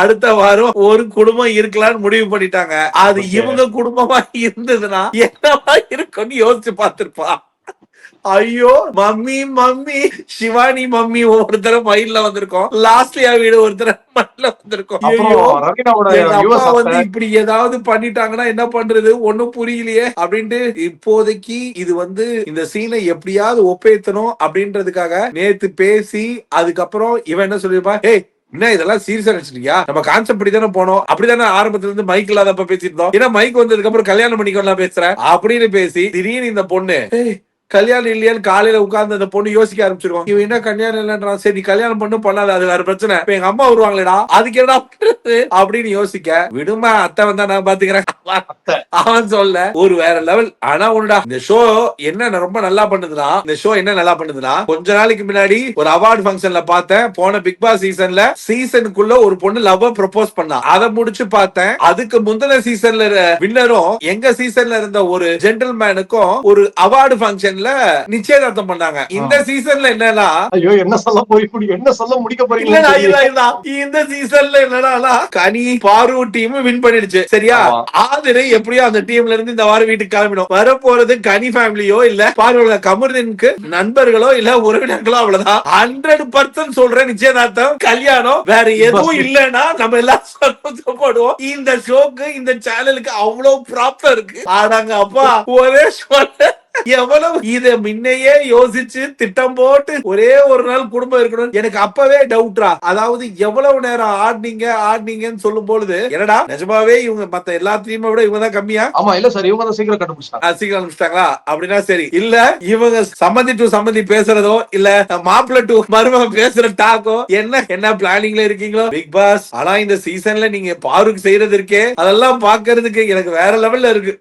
அடுத்த வாரம் ஒரு குடும்பம் இருக்கலாம்னு முடிவு பண்ணிட்டாங்க. அது இவங்க குடும்பமா இருந்ததுன்னா என்னவா இருக்கும்னு யோசிச்சு பார்த்திருப்பா. ஐயோ மம்மி மம்மி சிவானி மம்மி ஒவ்வொருத்தர மைண்ட்ல வந்திருக்கோம். லாஸ்ட்லியா வீடு ஒருத்தர மைண்ட்ல வந்திருக்கோம். ஐயோ எங்க அப்பா வந்து இப்படி ஏதாவது பண்ணிட்டாங்கன்னா என்ன பண்றது ஒண்ணும் புரியலையே அப்படின்ட்டு இப்போதைக்கு இது வந்து இந்த சீனை எப்படியாவது ஒப்பேத்தணும் அப்படின்றதுக்காக நேத்து பேசி அதுக்கப்புறம் இவன் என்ன சொல்லிருப்பா, ஏய் என்ன இதெல்லாம் சீரியஸா நினைச்சிட்டியா, நம்ம கான்செப்ட் படி தானே போனோம், அப்படிதானே ஆரம்பத்துல இருந்து மைக் இல்லாதப்ப பேசிருந்தோம், ஏன்னா மைக் வந்ததுக்கு அப்புறம் கல்யாணம் பண்ணிக்கலாம் பேசுறேன் அப்படின்னு பேசி திடீர்னு இந்த பொண்ணு கல்யாணம் இல்லையான்னு காலையில உட்கார்ந்து அந்த பொண்ணு யோசிக்க ஆரம்பிச்சிருக்கோம். இவன் என்ன கல்யாணம் இல்லைன்றான், சரி கல்யாணம் பண்ணாத அது வேற பிரச்சனை, இப்ப எங்க அம்மா வருவாங்களேடா அதுக்கு என்ன அப்படின்னு யோசிக்க விடுமா அத்தை வந்தா நான் பாத்துக்கிறேன் அவன் சொல்ல ஒரு வேற லெவல். ஆனா ஒண்ணுடா, இந்த ஷோ என்ன ரொம்ப நல்லா பண்ணுதுன்னா கொஞ்ச நாளைக்கு முன்னாடி ஒரு அவார்டு ஃபங்க்ஷன்ல பார்த்தேன், போன பிக் பாஸ் சீசனுக்குள்ள ஒரு பொண்ணு லவ் ப்ரொபோஸ் பண்ணா, அதை முடிச்சு பார்த்தேன். அதுக்கு முந்தின சீசன்ல வின்னரும் எங்க சீசன்ல இருந்த ஒரு ஜென்டில்மேனுக்கும் ஒரு அவார்டு ஃபங்க்ஷன்ல நிச்சயதார்த்தம் பண்ணாங்க. இந்த சீசன்ல என்னன்னா என்ன சொல்ல முடிக்க போறீங்க, இந்த சீசன்ல என்னன்னா கனி பாரு டீம் வின் பண்ணிடுச்சு சரியா. ஆதிரை எப்படியோ அந்த டீம்ல இருந்து இந்த வாரம் வீட்டுக்கு கிளம்பிடும். வரப்போறது கனி ஃபேமிலியோ இல்ல பாரு கமருதீனுக்கு நண்பர்களோ இல்ல உறவினர்களோ, அவ்வளவுதான். 100% சொல்றேன், நிச்சயதார்த்தம் கல்யாணம் வேற எதுவும் இல்லன்னா நம்ம எல்லாம் சந்தோஷப்படுவோம். இந்த ஷோக்கு இந்த சேனலுக்கு அவ்வளவு ப்ராப்ளம் இருக்கு. ஆனாங்க அப்பா ஒரே சொல்ல எவ்வளவு இத முன்னையே யோசிச்சு திட்டம் போட்டு ஒரே ஒரு நாள் குடும்பம் இருக்கணும். எனக்கு அப்பவே டவுட்ரா, அதாவது எவ்வளவு நேரம் ஆடினீங்கன்னு சொல்லும் பொழுது என்னடா நிஜமாவே இவங்க மத்த எல்லாத்தையுமே விட இவங்க தான் கம்மியா. ஆமா இல்ல சார், இவங்க தான் சீக்கிரம் கண்டுபிடிச்சிட்டாங்களா அப்படின்னா சரி. இல்ல இவங்க சம்மந்தி பேசுறதோ இல்ல மாப்பிள்ள டு மருமகன் பேசுற டாக்கோ என்ன பிளானிங்ல இருக்கீங்களோ பிக் பாஸ். ஆனா இந்த சீசன்ல நீங்க பாருக்கு செய்யறது இருக்கே அதெல்லாம் பாக்குறதுக்கு எனக்கு வேற லெவல்ல இருக்கு.